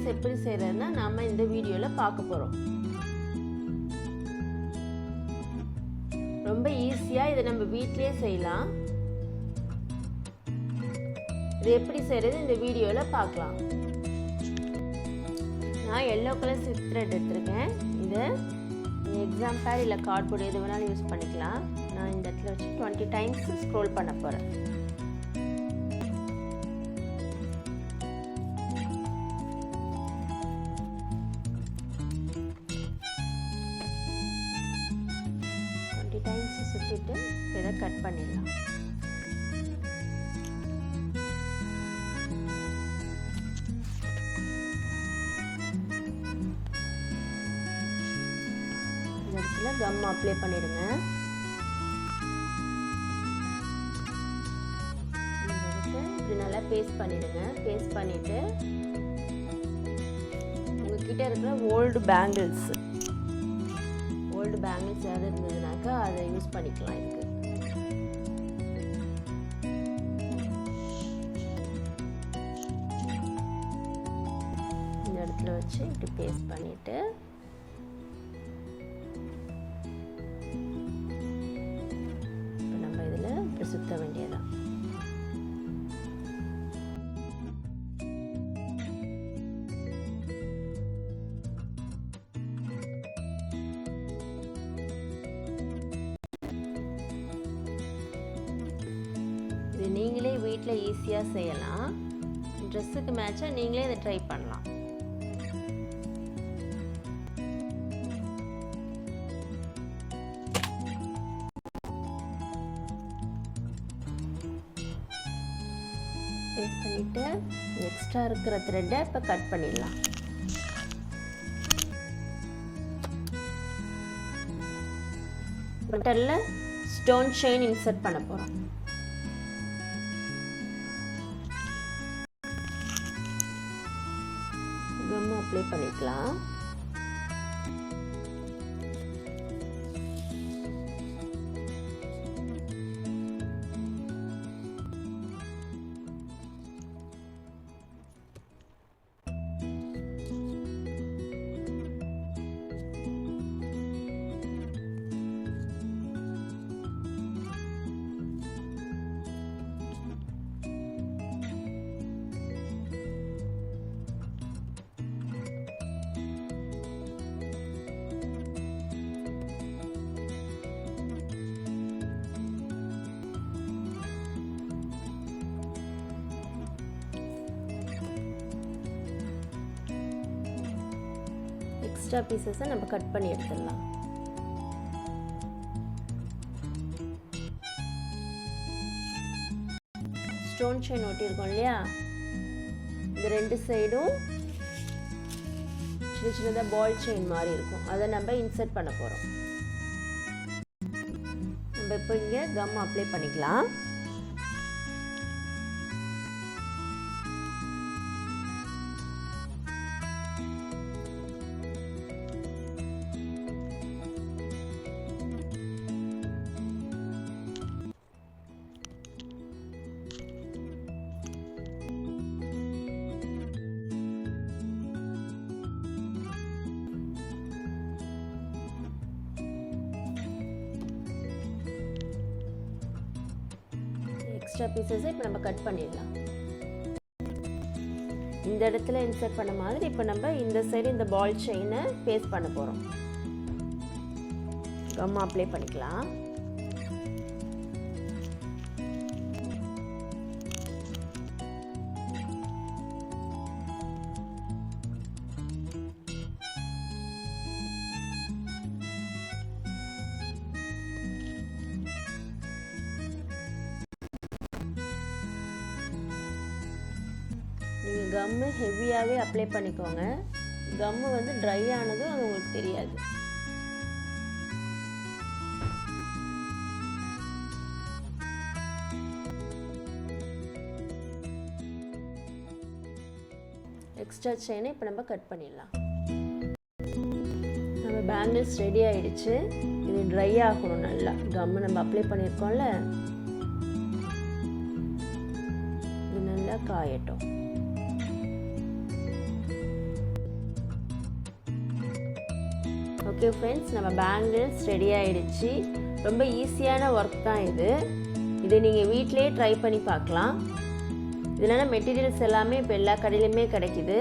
Bangles எப்படி செய்யறதுன்னா நாம இந்த வீடியோல பார்க்க போறோம். ரொம்ப ஈஸியா இதை நம்ம வீட்லயே செய்யலாம். இது எப்படி செய்யறது இந்த வீடியோல பார்க்கலாம். நான் yellow கலர் silk thread எடுத்துருக்கேன். இதை எக்ஸாம் பேட் இல்லை கார்ட்போர்டு எது வேணாலும் யூஸ் பண்ணிக்கலாம். நான் இந்த இடத்துல வச்சு 20 டைம்ஸ் ஸ்க்ரோல் பண்ண போகிறேன். சுற்றிட்டு இதை கட் பண்ணிடலாம். இந்த இடத்துல கம் அப்ளை பண்ணிடுங்க. இப்படி நல்லா பேஸ்ட் பண்ணிடுங்க. பேஸ்ட் பண்ணிட்டு உங்ககிட்ட இருக்கிற ஓல்டு பேங்கிள்ஸ் ஏதாவது இருந்ததுனாக்கா அதை யூஸ் பண்ணிக்கலாம். இதுக்கு இந்த இடத்துல வச்சு இப்படி பேஸ்ட் பண்ணிட்டு நம்ம இதில் இப்படி சுத்த வேண்டியதான். நீங்களே வீட்டில் ஈஸியாக செய்யலாம். ட்ரெஸ்ஸுக்கு மேட்சாக நீங்களே இதை ட்ரை பண்ணலாம். பேஸ்ட் பண்ணிவிட்டு எக்ஸ்ட்ரா இருக்கிற த்ரெட்டை இப்போ கட் பண்ணிடலாம். பட்டரில் ஸ்டோன் செயின் இன்சர்ட் பண்ண போகிறோம். கம் அப்ளை பண்ணிக்கலாம். எக்ஸ்ட்ரா பீசஸை நம்ம கட் பண்ணி எடுத்துடலாம். ஸ்டோன் செயின் ஒட்டியிருக்கோம் இல்லையா, இந்த ரெண்டு சைடும் சின்ன சின்னதாக பால் செயின் மாதிரி இருக்கும். அதை நம்ம இன்சர்ட் பண்ண போகிறோம். நம்ம இப்போ இங்கே கம் அப்ளை பண்ணிக்கலாம். எக்ஸ்ட்ரா பீசஸை இப்போ நம்ம கட் பண்ணிடலாம். இந்த இடத்துல இன்சர்ட் பண்ண மாதிரி இப்போ நம்ம இந்த சைடு இந்த பால் செயினை பேஸ்ட் பண்ண போகிறோம். கம் அப்ளை பண்ணிக்கலாம். நீங்கள் கம்மு ஹெவியாகவே அப்ளை பண்ணிக்கோங்க. கம்மு வந்து ட்ரை ஆனதும் அது உங்களுக்கு தெரியாது. எக்ஸ்ட்ரா செயினை இப்போ நம்ம கட் பண்ணிடலாம். நம்ம பேங்கிள்ஸ் ரெடி ஆகிடுச்சு. இது ட்ரை ஆகணும் நல்லா. கம்மு நம்ம அப்ளை பண்ணியிருக்கோம்ல, இது நல்லா காயட்டும். ஓகே ஃப்ரெண்ட்ஸ், நம்ம பேங்கிள்ஸ் ரெடி ஆகிடுச்சு. ரொம்ப ஈஸியான ஒர்க் தான் இது. இதை நீங்கள் வீட்டிலே ட்ரை பண்ணி பார்க்கலாம். இதில் மெட்டீரியல்ஸ் எல்லாமே இப்போ எல்லா கடையிலுமே கிடைக்குது.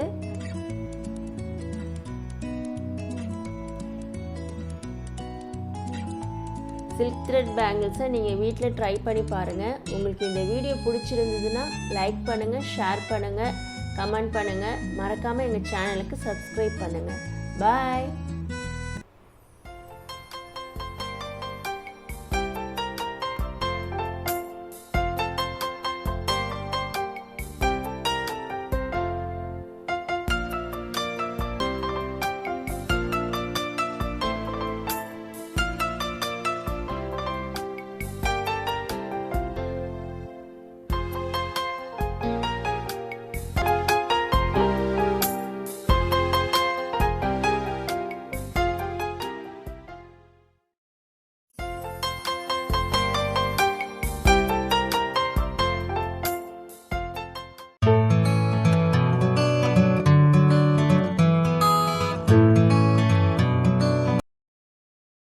சில்க் த்ரெட் பேங்கிள்ஸை நீங்கள் வீட்டில் ட்ரை பண்ணி பாருங்கள். உங்களுக்கு இந்த வீடியோ பிடிச்சிருந்ததுன்னா லைக் பண்ணுங்கள், ஷேர் பண்ணுங்கள், கமெண்ட் பண்ணுங்கள். மறக்காமல் எங்கள் சேனலுக்கு சப்ஸ்கிரைப் பண்ணுங்கள். பாய்.